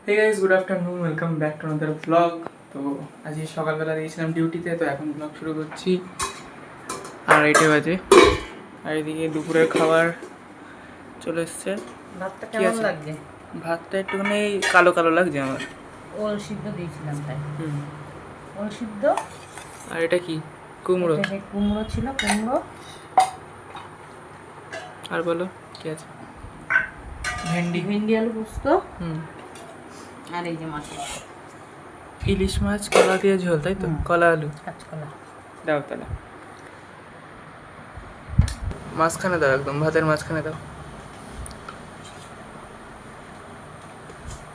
Hey guys, good afternoon, welcome back to another blog. তো আজকে সকালবেলা দিয়েছিলাম ডিউটিতে, তো এখন ব্লগ শুরু করছি। আর 8 বাজে, আর এদিকে দুপুরের খাবার চলে এসছে। ভাতটা কি কেমন আছে? লাগছে? ভাতটা একটুখানি কালো কালো লাগছে আমার। ওল সিদ্ধ দিয়েছিলাম তাই। হুম। ওল সিদ্ধ। আর এটা কি? কুমড়ো। এটা কুমড়ো ছিল, কুমড়ো। আর বলো কি আছে? ভেন্ডি। ভেন্ডি আলু পোস্ত। হুম। আর এই যে মাছ, ইলিশ মাছ কলা দিয়ে ঝোল, তাই তো? কলা আলু কাঁচকলা। দাও তাহলে, মাঝখানে দাও, একদম ভাতের মাঝখানে দাও।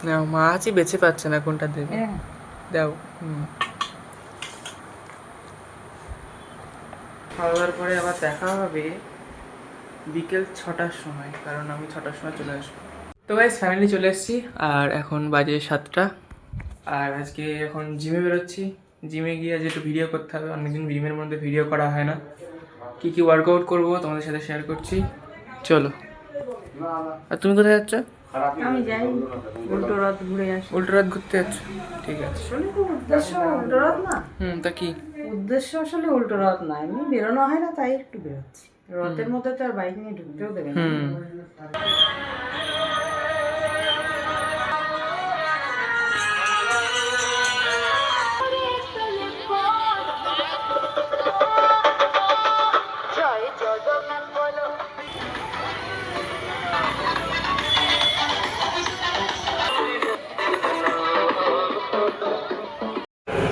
না, মাছই বেছে পাচ্ছে না কোনটা দেবে। দাও। হুম। খাওয়া দাওয়ার পরে আবার দেখা হবে বিকেল 6টার সময়, কারণ আমি 6টার সময় চলে আসবো। তো গাইস, ফ্যামিলি চলে এসেছি, আর এখন বাজে 7টা। আর আজকে এখন জিমে বেরোচ্ছি। জিমে গিয়ে আজ একটু ভিডিও করতে হবে, অনেকদিন জিমের মধ্যে ভিডিও করা হয় না। কী কী ওয়ার্কআউট করবো তোমাদের সাথে শেয়ার করছি, চলো। আর তুমি কোথায় যাচ্ছ? আমি যাই উল্টো রথ ঘুরে আসি। উল্টো রাত ঘুরতে যাচ্ছ? ঠিক আছে। আসলে তো উদ্দেশ্য উল্টো রথ না। তা কি? উদ্দেশ্য আসলে উল্টো রথ না, এমনি বেরোনো হয় না তাই একটু বেরোচ্ছি। রথের মধ্যে তো আর বাইক নিয়ে ঢুকতেও দেবে না। হুম।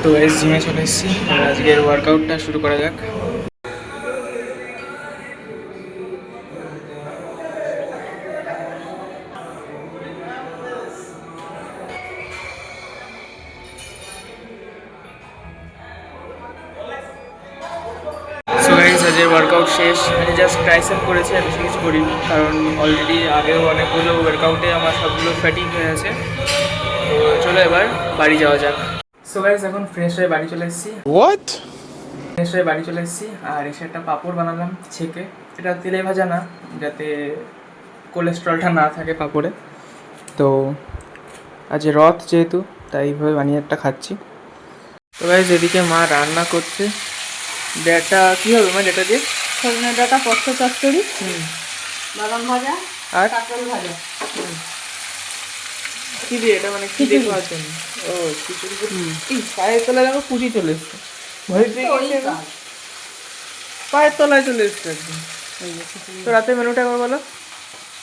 তো এস জিমে চলে এসেছি, আজকের ওয়ার্কআউটটা শুরু করা যাক। সো গাইস, আজকের ওয়ার্কআউট শেষ। আমি জাস্ট ট্রাইসেপ করেছি, আর বেশি কিছু করিনি, কারণ অলরেডি আগেও অনেকগুলো ওয়ার্কআউটে আমার সবগুলো ফ্যাটিক হয়ে আছে। তো চলো এবার বাড়ি যাওয়া যাক। সো গাইস, এখন ফ্রেশ হয়ে বাড়ি চলে এসেছি। আর এসে একটা পাঁপড় বানালাম ছেঁকে। এটা তেলে ভাজা না, যাতে কোলেস্ট্রলটা না থাকে পাঁপড়ে। তো আজ রথ যেহেতু, তাই এইভাবে বানিয়ে একটা খাচ্ছি। তো গাইস, এদিকে মা রান্না করছে। ডেটা কী হবে মা, ডেটা দিয়ে? সজনে ডাঁটা, পোস্ত চচ্চড়ি, হুম। বাদাম ভাজা, আর কাঁকরোল ভাজা। কি দিয়ে এটা, মানে কি দিয়ে খাওয়ার জন্য? ও খিচুড়ি। এই পায়ের তলায় দেখো কুচি চলে এসছে, ভয় পেয়ে ওই গেছে। কাজ। পায়ের তলায় চলে এসছে একদম। তো রাতের মেনুটা একবার বলো।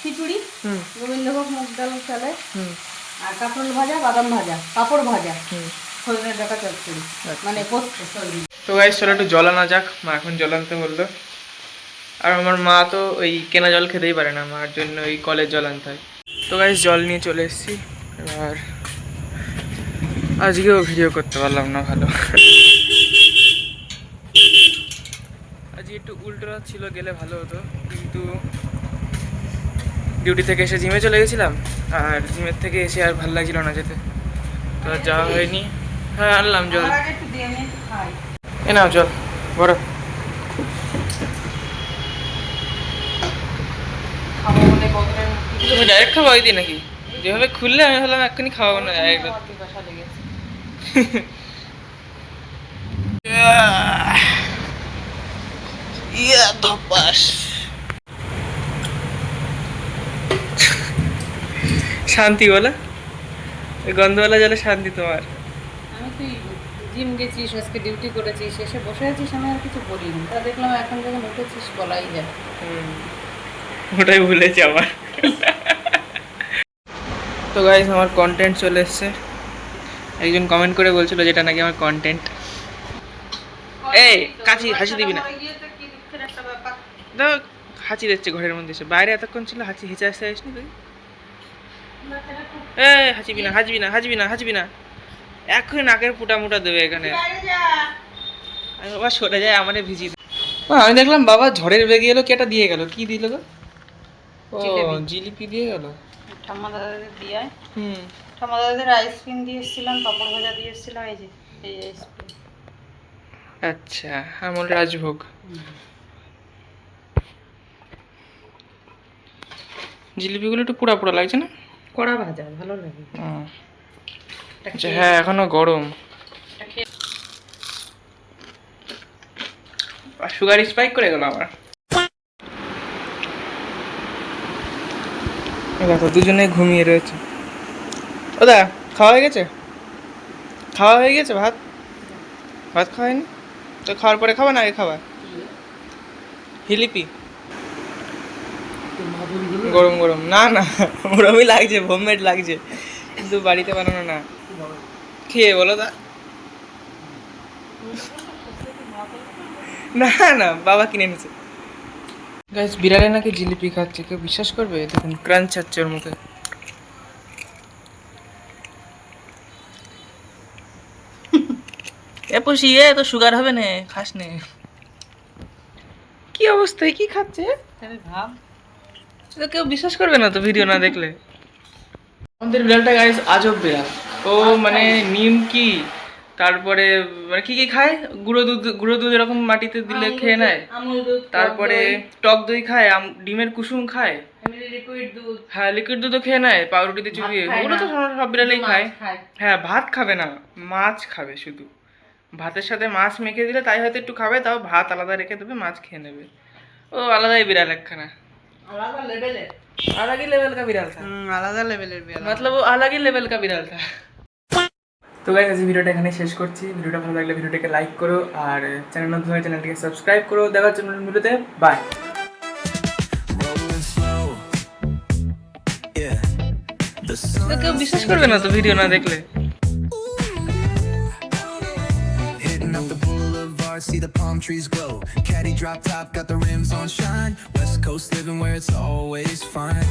খিচুড়ি, হুম। গোবিন্দভোগ মুগ ডাল চালে, হুম। আর কাঁকরোল ভাজা, বাদাম ভাজা, পাঁপড় ভাজা, হুম। সজনে ডাঁটা চচ্চড়ি, মানে পোস্ত সরি। তো গাইস, চলো একটু জল আনা যাক। মা এখন জল আনতে বললো। আর আমার মা তো ওই কেনা জল খেতেই পারে না, মার জন্য ওই কলের জল আনতে হয়। তো গাইস, জল নিয়ে চলে এসেছি। এবার আজকেও ভিডিও করতে পারলাম না ভালো। আজকে একটু উল্টো রাত ছিল, গেলে ভালো হতো, কিন্তু ডিউটি থেকে এসে জিমে চলে গেছিলাম, আর জিমের থেকে এসে আর ভালো লাগছিল না যেতে, তো আর যাওয়া হয়নি। হ্যাঁ, আনলাম জল। আমার আগে একটু দিয়ে আমি একটু খাই। এ নাও জল, বড়। খাবো বলে বোতলে তুমি ডাইরেক্ট খাবো ওই দিয়ে নাকি? যেভাবে খুললে আমি ভাবলাম এক্ষুনি খাওয়াবো না ডাইরেক্ট। পিপাসা লেগেছে। ধপাস। শান্তি বলো, ওই গন্ধওয়ালা জলে শান্তি তোমার। আমি তুই জিম গেছিস, আজকে ডিউটি করেছিস, এসে বসে আছিস, আমি আর কিছু বলিনি। তা দেখলাম এখন যখন উঠেছিস বলাই যায়। ওটাই ভুলেছি আমার। তো গাইস, আমার কন্টেন্ট চলে এসছে। একজন কমেন্ট করে বলছিল যেটা নাকি আমার কন্টেন্ট। এই কাছি হাসি দিবি না, দেখ হাঁচি দিচ্ছে ঘরের মধ্যে এসে। বাইরে এতক্ষণ ছিল, হাঁচি হেঁচে আসতে আসিস তুই। এ হাসিবি না, হাসবি না, হাসবি না, হাসবি না, এখন নাকের ফুটা মুটা দেবে এখানে। আমি বাবা সরে যায়, আমারে ভিজি। আমি দেখলাম বাবা ঝড়ের বেগে এলো, কেটা দিয়ে গেল, কি দিল গো? ও জিলিপি দিয়ে গেল। ঠাম্মা দাদাদের দিয়ে। হুম। ঠাম্মা দাদাদের আইসক্রিম দিয়ে এসেছিলাম, পাপড় ভাজা দিয়ে এসেছিলাম, এই যে এই আইসক্রিম। আচ্ছা, আমল রাজভোগ। জিলিপিগুলো একটু পোড়া পোড়া লাগছে না? কড়া ভাজা ভালো লাগে। আচ্ছা হ্যাঁ এখনো গরম। আর সুগার স্পাইক করে গেল আমার। এই দেখো দুজনে ঘুমিয়ে রয়েছে। ও দা খাওয়া হয়ে গেছে? খাওয়া হয়ে গেছে? ভাত ভাত খাওয়া হয়নি তো? খাওয়ার পরে খাবা না আগে খাবা? হিলিপি গরম গরম না না ওরমই লাগছে, হোমমেড লাগছে কিন্তু বাড়িতে বানানো না। খেয়ে বলো দা। না না বাবা কিনে এনেছে। গাইস বিড়ালে নাকি জিলিপি খাচ্ছে, কেউ বিশ্বাস করবে? দেখুন ক্রাঞ্চ হচ্ছে ওর মুখে। এ পুষি এ তো সুগার হবে না, খাস নে। কি অবস্থায় কি খাচ্ছে? তাহলে ভাব। তো কেউ বিশ্বাস করবে না তো ভিডিও না দেখলে। আমাদের বিড়ালটা গাইস আজব বিড়াল। ও মানে নিমকি, তারপরে মানে কি কি খায়, গুঁড়ো দুধ এরকম মাটিতে দিলে খেয়ে নেয়। আমুল দুধ, তারপরে টক দই খায়, ডিমের কুসুম খায়, লিকুইড দুধ, হ্যাঁ লিকুইড দুধও খেয়ে নেয় পাউরুটিতে চুবিয়ে। খায় ওগুলো তো না। সব বিড়ালেই খায়। খায়। হ্যাঁ ভাত খাবে না, মাছ খাবে শুধু। ভাতের সাথে মাছ মেখে দিলে তাই হয়তো একটু খাবে, তাও ভাত আলাদা রেখে দেবে, মাছ খেয়ে নেবে। ও আলাদাই বিড়াল একখানা, আলাদা লেভেলের। अलग ही लेवल का बिराल था। আলাদা লেভেলের বিড়াল। मतलब वो अलग ही लेवल का बिराल था। তো গাইস আজকে ভিডিওটা এখানে শেষ করছি। ভিডিওটা ভালো লাগলে ভিডিওটাকে লাইক করো, আর চ্যানেল নতুন হলে চ্যানেলটিকে সাবস্ক্রাইব করো। দেখা হচ্ছে নতুন ভিডিওতে, বাই। তো কেউ বিশ্বাস করবে না তো ভিডিও না দেখলে। Hitting up the boulevard, see the palm trees glow. Caddy drop top, got the rims on shine. West Coast living where it's always fine.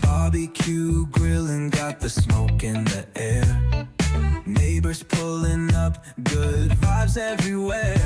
Barbecue grilling, got the smoke in the air. Neighbors pulling up, good vibes everywhere.